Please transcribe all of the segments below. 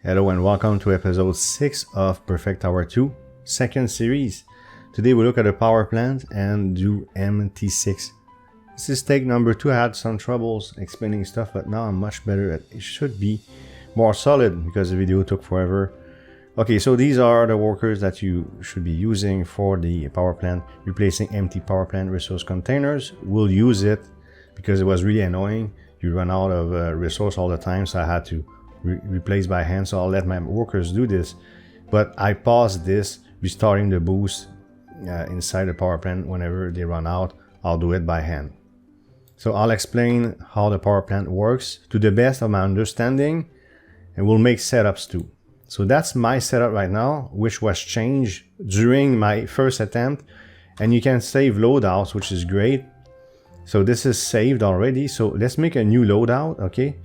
Hello and welcome to episode 6 of Perfect Tower 2, second series. Today we look at a power plant and do MT6. This is take number 2. I had some troubles explaining stuff, but now I'm much better at it. Should be more solid because the video took forever. Okay, so these are the workers that you should be using for the power plant, replacing empty power plant resource containers. We'll use it because it was really annoying. You run out of resource all the time, so I had to replace by hand, so I'll let my workers do this. But I paused this, restarting the boost inside the power plant. Whenever they run out, I'll do it by hand. So I'll explain how the power plant works to the best of my understanding, and we'll make setups too. So that's my setup right now, which was changed during my first attempt, and you can save loadouts, which is great. So this is saved already, so let's make a new loadout, okay?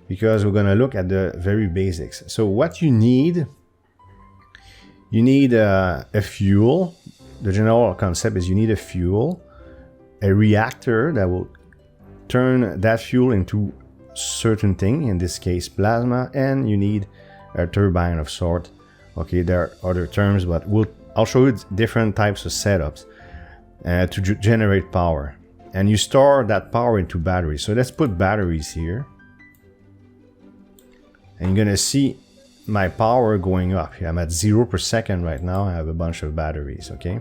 Because we're gonna look at the very basics. So what you need a fuel. The general concept is you need a fuel, a reactor that will turn that fuel into certain thing, in this case plasma, and you need a turbine of sort. Okay, there are other terms, but I'll show you different types of setups to generate power. And you store that power into batteries. So let's put batteries here. And you're gonna see my power going up. I'm at 0 per second right now. I have a bunch of batteries, okay?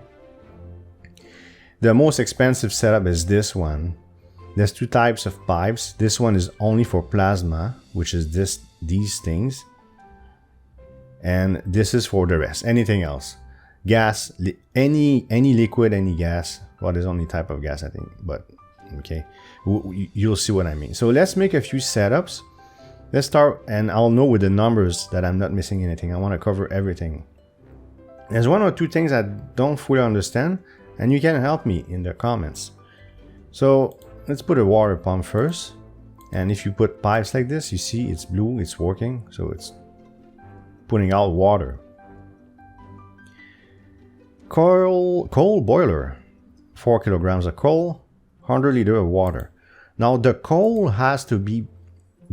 The most expensive setup is this one. There's 2 types of pipes. This one is only for plasma, which is these things. And this is for the rest, anything else. Gas, any liquid, any gas. Well, there's only type of gas, I think, but okay. You'll see what I mean. So let's make a few setups. Let's start, and I'll know with the numbers that I'm not missing anything. I want to cover everything. There's 1 or 2 things I don't fully understand, and you can help me in the comments. So let's put a water pump first. And if you put pipes like this, you see it's blue, it's working. So it's putting out water. Coal boiler. 4 kilograms of coal, 100 liters of water. Now the coal has to be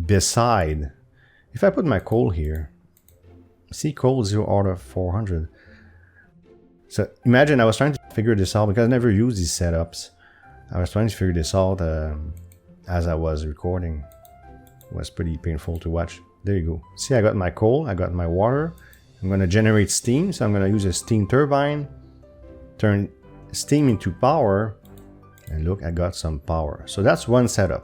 beside. If I put my coal here, see, coal 0 out of 400. So imagine I was trying to figure this out because I never used these setups. I was trying to figure this out as I was recording. It was pretty painful to watch. There you go. See, I got my coal, I got my water. I'm going to generate steam, so I'm going to use a steam turbine, turn steam into power, and look, I got some power. So that's one setup.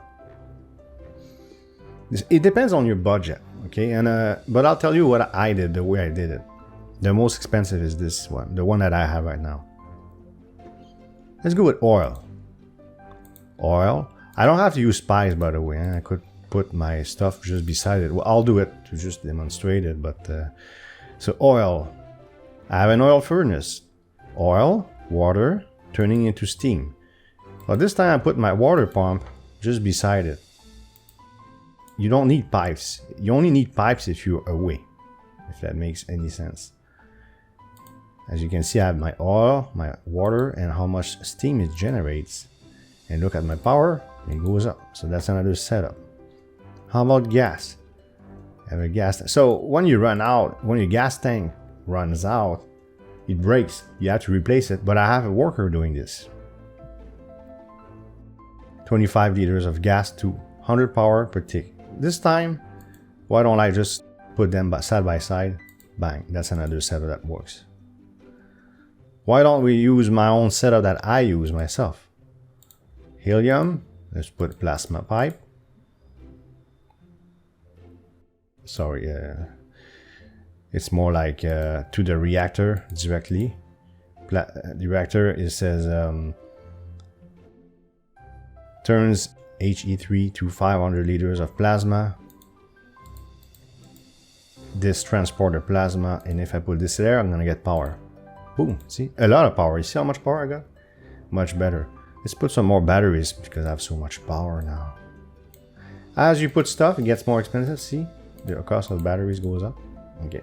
It depends on your budget, okay? And but I'll tell you what I did, the way I did it. The most expensive is this one, the one that I have right now. Let's go with oil. Oil. I don't have to use spice, by the way. I could put my stuff just beside it. Well, I'll do it to just demonstrate it, but so oil. I have an oil furnace. Oil, water, turning into steam. But this time I put my water pump just beside it. You don't need pipes. You only need pipes if you're away, if that makes any sense. As you can see, I have my oil, my water, and how much steam it generates. And look at my power, it goes up. So that's another setup. How about gas? I have a gas tank. So when you run out, when your gas tank runs out, it breaks. You have to replace it, but I have a worker doing this. 25 liters of gas to 100 power per tick. This time, why don't I just put them side by side? Bang, that's another setup that works. Why don't we use my own setup that I use myself? Helium, let's put plasma pipe. Sorry, it's more like to the reactor directly. The reactor, it says turns He3 to 500 liters of plasma. This transports the plasma, and if I put this there, I'm gonna get power. Boom, see? A lot of power. You see how much power I got? Much better. Let's put some more batteries because I have so much power now. As you put stuff, it gets more expensive, see? The cost of batteries goes up. Okay.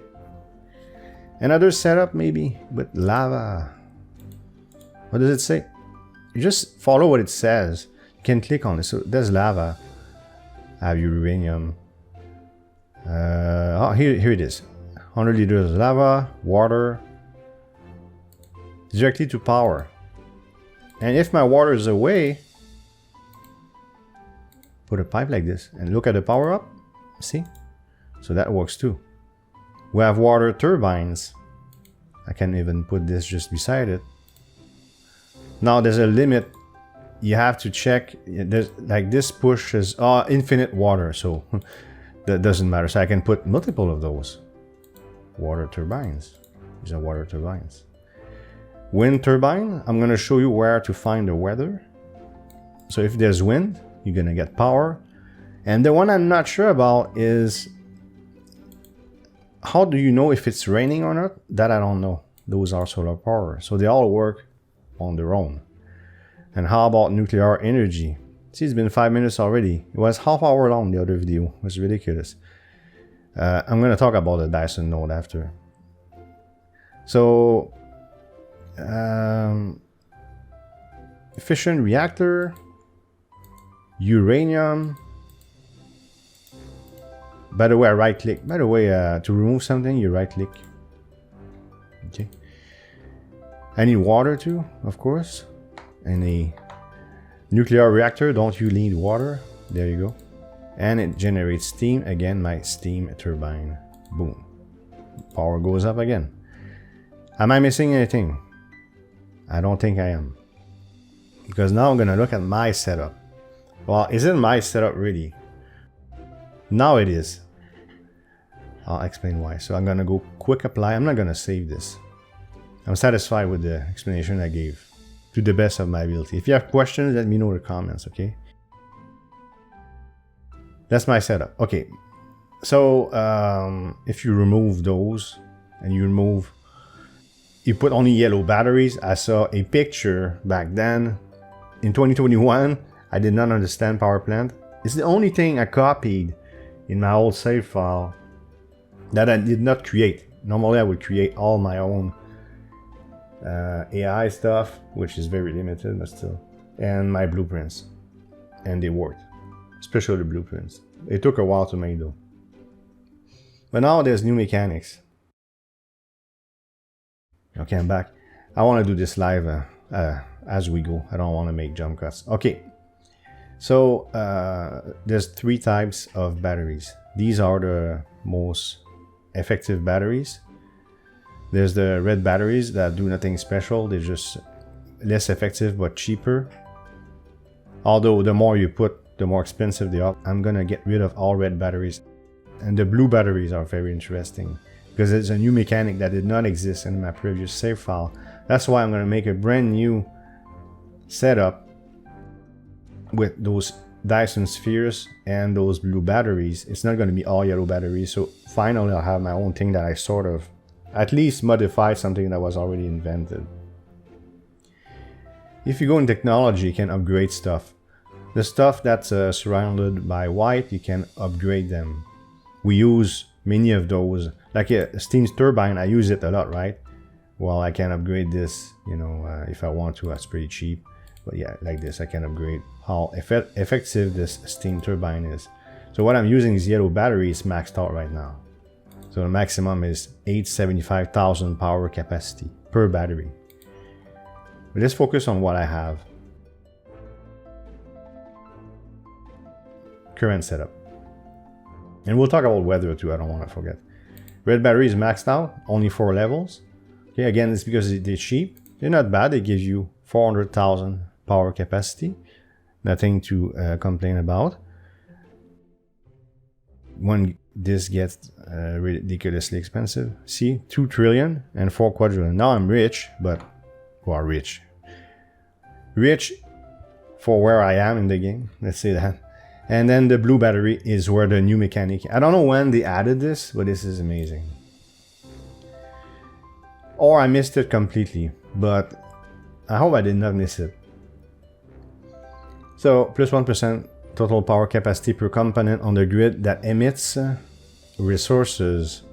Another setup maybe with lava. What does it say? You just follow what it says. You can click on it. So there's lava. I have uranium. Oh, here it is. 100 liters of lava, water, directly to power. And if my water is away, put a pipe like this and look at the power up. See? So that works too. We have water turbines. I can even put this just beside it. Now there's a limit. You have to check. There's like this pushes infinite water, so that doesn't matter. So I can put multiple of those water turbines. These are water turbines. Wind turbine. I'm gonna show you where to find the weather. So if there's wind, you're gonna get power. And the one I'm not sure about is, how do you know if it's raining or not? That I don't know. Those are solar power. So they all work on their own. And how about nuclear energy? See, it's been 5 minutes already. It was half hour long, the other video. It was ridiculous. I'm going to talk about the Dyson node after. So, fission reactor, uranium. By the way, I right click. By the way, to remove something, you right click. Okay. I need water too, of course. And a nuclear reactor, don't you need water? There you go. And it generates steam. Again, my steam turbine. Boom. Power goes up again. Am I missing anything? I don't think I am. Because now I'm going to look at my setup. Well, isn't my setup really? Now it is. I'll explain why. So I'm going to go quick apply. I'm not going to save this. I'm satisfied with the explanation I gave to the best of my ability. If you have questions, let me know in the comments, okay? That's my setup. Okay. So if you remove those and you put only yellow batteries. I saw a picture back then in 2021. I did not understand power plant. It's the only thing I copied in my old save file that I did not create. Normally I would create all my own AI stuff, which is very limited, but still, and my blueprints, and they worked, especially the blueprints. It took a while to make though. But now there's new mechanics. Okay, I'm back. I want to do this live as we go. I don't want to make jump cuts. Okay, so there's 3 types of batteries. These are the most effective batteries. There's the red batteries that do nothing special. They're just less effective but cheaper. Although the more you put, the more expensive they are. I'm gonna get rid of all red batteries. And the blue batteries are very interesting because it's a new mechanic that did not exist in my previous save file. That's why I'm gonna make a brand new setup with those Dyson spheres and those blue batteries. It's not gonna be all yellow batteries. So finally I'll have my own thing that I sort of at least modify something that was already invented. If you go in technology, you can upgrade stuff. The stuff that's surrounded by white, you can upgrade them. We use many of those. Like a steam turbine, I use it a lot, right? Well, I can upgrade this, you know, if I want to. That's pretty cheap. But yeah, like this, I can upgrade how effective this steam turbine is. So what I'm using is yellow batteries maxed out right now. So the maximum is 875,000 power capacity per battery. But let's focus on what I have. Current setup. And we'll talk about weather too, I don't want to forget. Red battery is maxed out, only 4 levels. Okay, again, it's because they're cheap. They're not bad, they give you 400,000 power capacity. Nothing to complain about. When this gets ridiculously expensive. See, 2 trillion and 4 quadrillion. Now I'm rich, but, well, rich for where I am in the game, let's say that. And then the blue battery is where the new mechanic. I don't know when they added this, but this is amazing. Or I missed it completely, but I hope I did not miss it. So plus 1% total power capacity per component on the grid that emits resources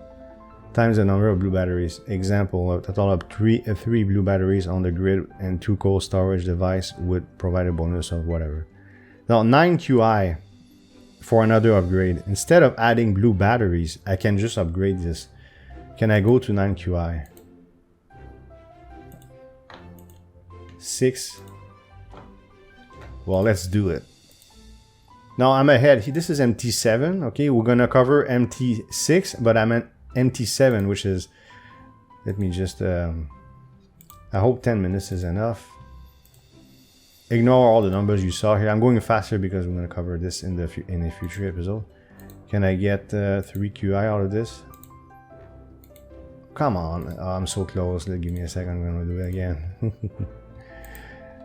times the number of blue batteries. Example, a total of 3 blue batteries on the grid and 2 cold storage device would provide a bonus of whatever. Now 9 QI for another upgrade. Instead of adding blue batteries, I can just upgrade this Can I go to 9QI? 6. Well, let's do it. Now I'm ahead. This is MT7. Okay, we're gonna cover MT6, but I'm at MT7, which is, let me just, I hope 10 minutes is enough. Ignore all the numbers you saw here. I'm going faster because we're gonna cover this in a future episode. Can I get 3QI out of this? Come on, oh, I'm so close. Give me a second, I'm gonna do it again.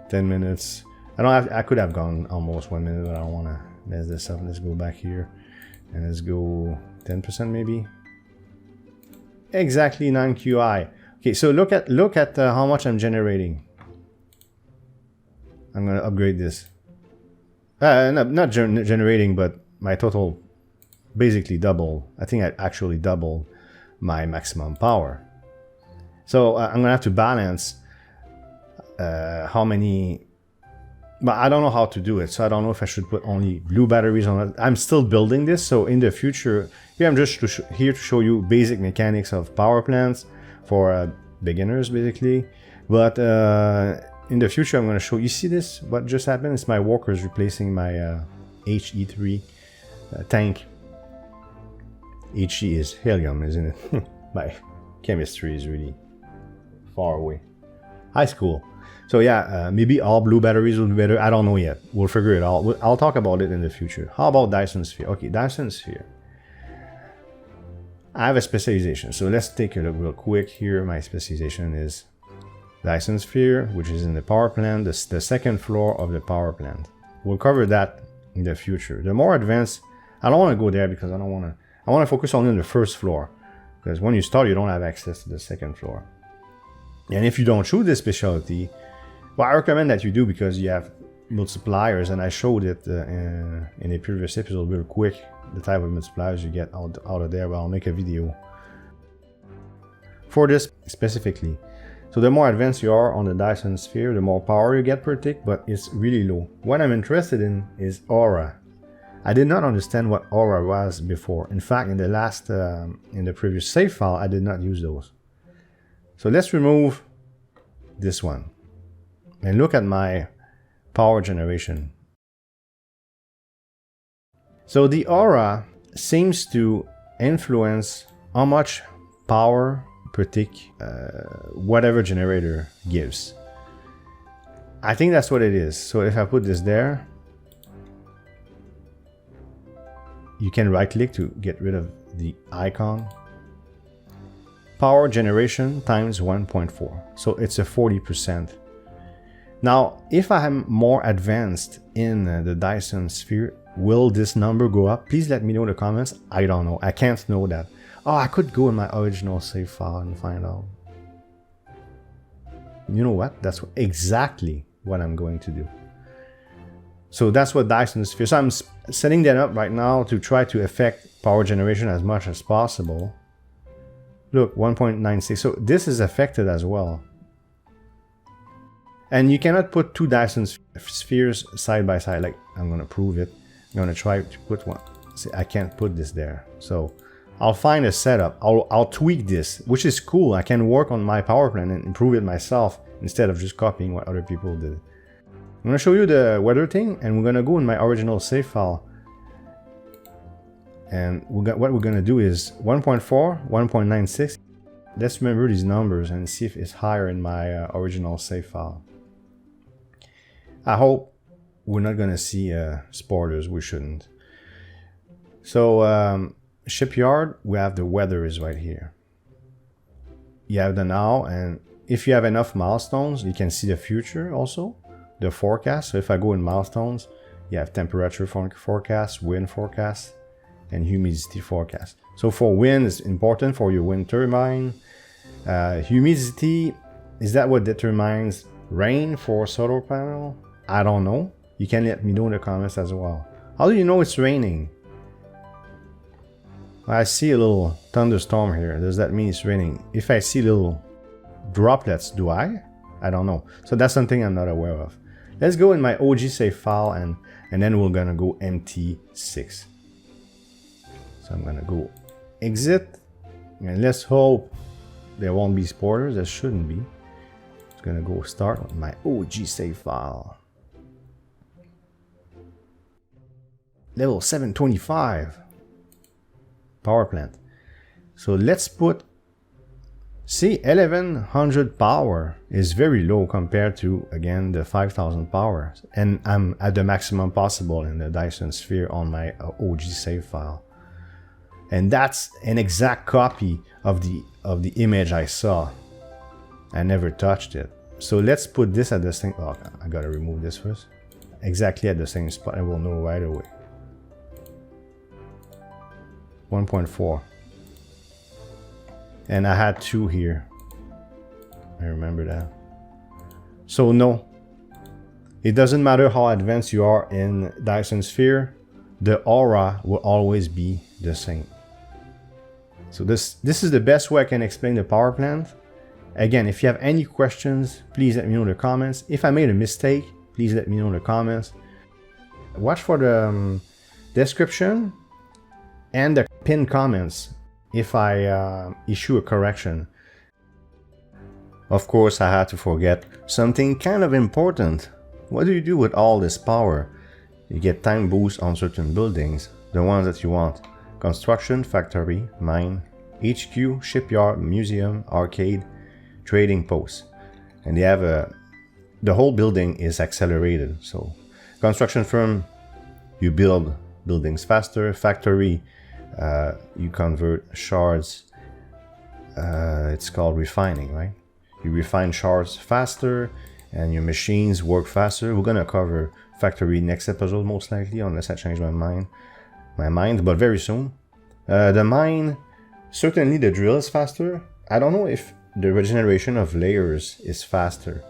10 minutes. I could have gone almost 1 minute, but I don't wanna mess this up. Let's go back here and let's go 10% maybe. Exactly 9QI. Okay, so look at how much I'm generating. I'm gonna upgrade this. Not generating, but my total basically double. I think I actually doubled my maximum power. So I'm gonna have to balance how many, but I don't know how to do it. So I don't know if I should put only blue batteries on it. I'm still building this, so in the future, here I'm just here to show you basic mechanics of power plants for beginners, basically. But in the future, I'm going to show you. See this? What just happened? It's my workers replacing my HE3 tank. HE is helium, isn't it? My chemistry is really far away. High school. So yeah, maybe all blue batteries will be better. I don't know yet. We'll figure it out. I'll talk about it in the future. How about Dyson Sphere? Okay, Dyson Sphere. I have a specialization. So let's take a look real quick here. My specialization is Dyson Sphere, which is in the power plant, the second floor of the power plant. We'll cover that in the future. The more advanced, I don't want to go there because I want to focus only on the first floor. Because when you start, you don't have access to the second floor. And if you don't choose this specialty, well, I recommend that you do because you have multipliers, and I showed it in a previous episode real quick, the type of multipliers you get out of there, but I'll make a video for this specifically. So the more advanced you are on the Dyson Sphere, the more power you get per tick, but it's really low. What I'm interested in is aura. I did not understand what aura was before. In fact, in the previous save file, I did not use those. So let's remove this one and look at my power generation. So the aura seems to influence how much power per tick whatever generator gives. I think that's what it is. So if I put this there, you can right click to get rid of the icon. Power generation times 1.4. So it's a 40%. Now, if I am more advanced in the Dyson Sphere, will this number go up? Please let me know in the comments. I don't know. I can't know that. Oh, I could go in my original save file and find out. You know what? That's exactly what I'm going to do. So that's what Dyson Sphere. So I'm setting that up right now to try to affect power generation as much as possible. Look, 1.96. So this is affected as well. And you cannot put two Dyson spheres side by side. Like, I'm going to prove it. I'm going to try to put one. See, I can't put this there. So I'll find a setup. I'll tweak this, which is cool. I can work on my power plant and improve it myself instead of just copying what other people did. I'm going to show you the weather thing, and we're going to go in my original save file. And what we're going to do is 1.4, 1.96. Let's remember these numbers and see if it's higher in my original save file. I hope we're not going to see spoilers. We shouldn't. So shipyard, we have the weather is right here. You have the now, and if you have enough milestones, you can see the future also, the forecast. So if I go in milestones, you have temperature forecast, wind forecast, and humidity forecast. So for wind, it's important for your wind turbine. Humidity, is that what determines rain for solar panel? I don't know. You can let me know in the comments as well. How do you know it's raining? I see a little thunderstorm here. Does that mean it's raining? If I see little droplets, do I? I don't know. So that's something I'm not aware of. Let's go in my OG save file and then we're gonna go MT6. So I'm gonna go exit And let's hope there won't be spoilers. There shouldn't be. It's gonna go start with my OG save file. Level 725. Power plant. So let's put, see, 1100 power is very low compared to, again, the 5000 power. And I'm at the maximum possible in the Dyson Sphere on my OG save file. And that's an exact copy of the image I saw. I never touched it. So let's put this at the same, oh, I gotta remove this first. Exactly at the same spot, I will know right away. 1.4. And I had 2 here. I remember that. So no, it doesn't matter how advanced you are in Dyson Sphere, the aura will always be the same. So this is the best way I can explain the power plant. Again, if you have any questions, please let me know in the comments. If I made a mistake, please let me know in the comments. Watch for the description and the pinned comments if I issue a correction. Of course, I had to forget something kind of important. What do you do with all this power? You get time boosts on certain buildings, the ones that you want. Construction, factory, mine, HQ, shipyard, museum, arcade, trading post. And they have the whole building is accelerated. So construction firm, you build buildings faster. Factory, you convert shards. It's called refining, right? You refine shards faster and your machines work faster. We're gonna cover factory next episode most likely, unless I change my mind, but very soon. The mine, certainly the drill is faster. I don't know if the regeneration of layers is faster.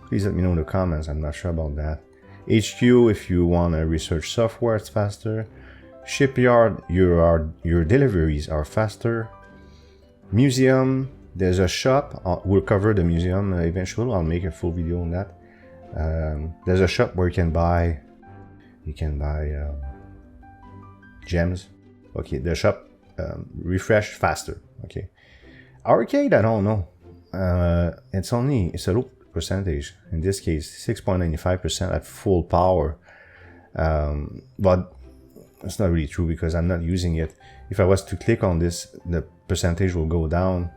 Please let me know in the comments, I'm not sure about that. HQ, if you want to research software, it's faster. Shipyard, your deliveries are faster. Museum, there's a shop. We'll cover the museum eventually. I'll make a full video on that. There's a shop where you can buy gems. Okay, the shop refresh faster. Okay, arcade, I don't know. It's a low percentage. In this case, 6.95% at full power. But it's not really true because I'm not using it. If I was to click on this, the percentage will go down.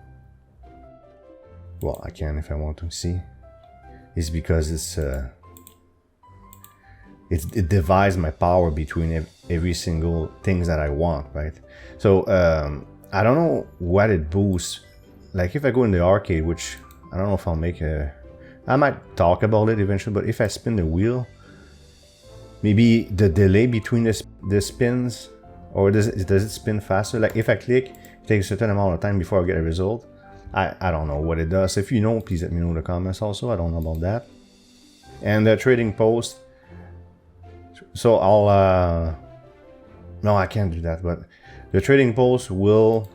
Well, I can if I want to see. It's because it divides my power between every single things that I want, right? So I don't know what it boosts. Like if I go in the arcade, which I don't know if I'll make I might talk about it eventually, but if I spin the wheel, maybe the delay between the spins, or does it spin faster? Like if I click, it takes a certain amount of time before I get a result. I don't know what it does. If you know, please let me know in the comments also. I don't know about that. And the trading post. So I'll no, I can't do that, but the trading post will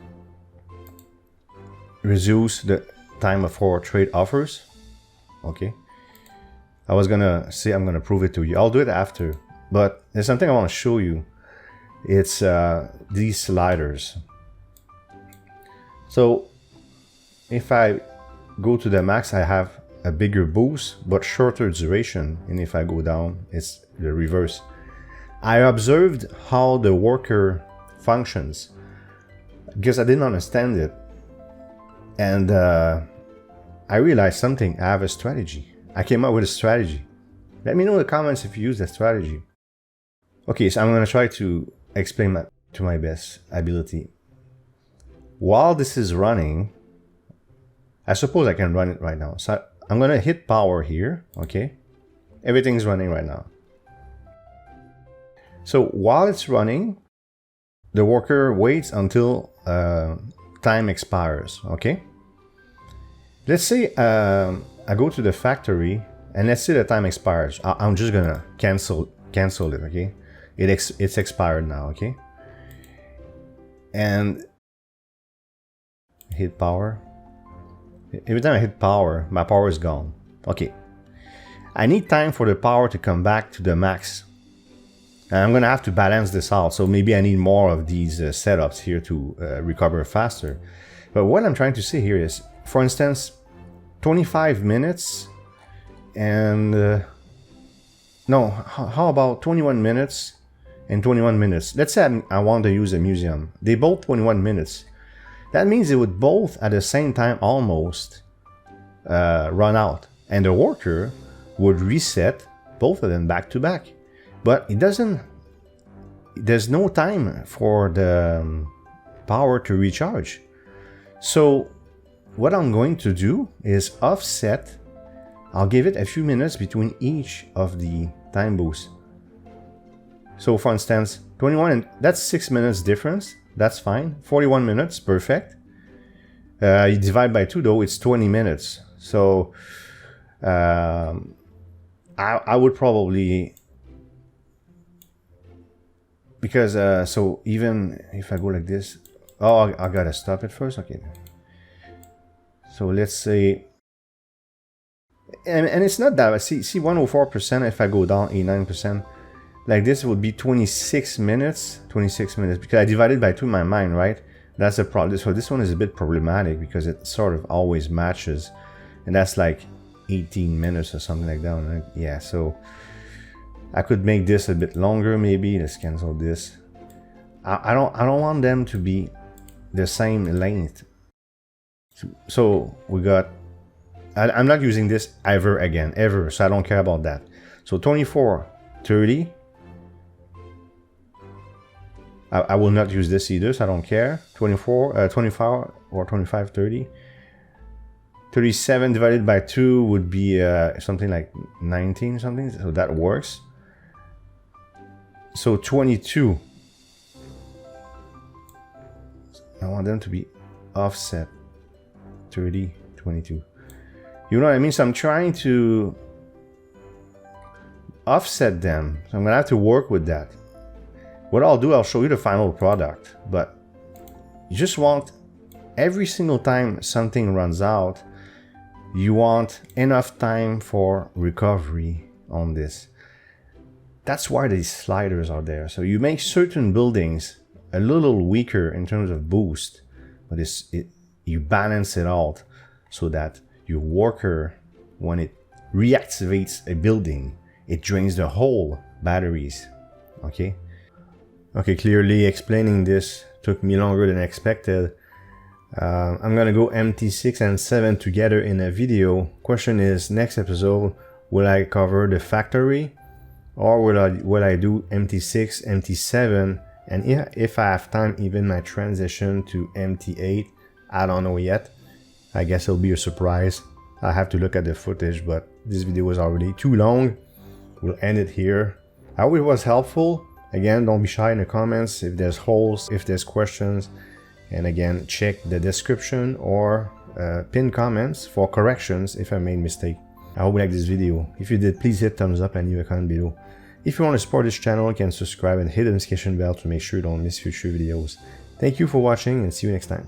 reduce the time for trade offers. Okay, I was gonna say I'm gonna prove it to you. I'll do it after, but there's something I want to show you. It's these sliders. So if I go to the max, I have a bigger boost but shorter duration, and if I go down, it's the reverse. I observed how the worker functions because I didn't understand it, and I realized something. I have a strategy. I came up with a strategy. Let me know in the comments if you use that strategy. Okay, so I'm going to try to explain to my best ability. While this is running, I suppose I can run it right now. So I'm going to hit power here, okay? Everything's running right now. So while it's running, the worker waits until time expires, okay? Let's say I go to the factory and let's say the time expires. I'm just going to cancel it, okay? It's expired now, okay? And hit power. Every time I hit power, my power is gone. Okay. I need time for the power to come back to the max. And I'm going to have to balance this out. So maybe I need more of these setups here to recover faster. But what I'm trying to say here is, for instance, 25 minutes and no, how about 21 minutes and 21 minutes? Let's say I want to use a museum. They both 21 minutes. That means they would both at the same time almost run out, and the worker would reset both of them back to back. But it doesn't, there's no time for the power to recharge. So what I'm going to do is offset. I'll give it a few minutes between each of the time boosts. So for instance, 21, and that's 6 minutes difference. That's fine. 41 minutes, perfect. You divide by 2 though, it's 20 minutes. So I would probably, because so even if I go like this, oh, I gotta stop it first. Okay. So let's say, and it's not that, see 104%. If I go down 89%, like this would be 26 minutes, because I divided by 2 in my mind, right? That's a problem. So this one is a bit problematic because it sort of always matches, and that's like 18 minutes or something like that, right? Yeah, so I could make this a bit longer maybe. Let's cancel this. I don't want them to be the same length. So we got, I'm not using this ever again, ever, so I don't care about that. So 24, 30. I will not use this either, so I don't care. 24, 24 or 25, 30. 37 divided by 2 would be something like 19 something, so that works. So 22. I want them to be offset. 30, 22. You know what I mean? So I'm trying to offset them. So I'm gonna have to work with that. What I'll do, I'll show you the final product, but you just want, every single time something runs out, you want enough time for recovery on this. That's why these sliders are there. So you make certain buildings a little weaker in terms of boost, but you balance it out so that your worker, when it reactivates a building, it drains the whole batteries. Okay? Okay, clearly explaining this took me longer than expected. I'm gonna go MT6 and 7 together in a video. Question is, next episode, will I cover the factory, or will I do MT6, MT7, and if I have time, even my transition to MT8? I don't know yet. I guess it'll be a surprise. I have to look at the footage, but this video was already too long. We'll end it here. I hope it was helpful. Again, don't be shy in the comments if there's holes, if there's questions. And again, check the description or pinned comments for corrections if I made a mistake. I hope you liked this video. If you did, please hit thumbs up and leave a comment below. If you want to support this channel, you can subscribe and hit the notification bell to make sure you don't miss future videos. Thank you for watching and see you next time.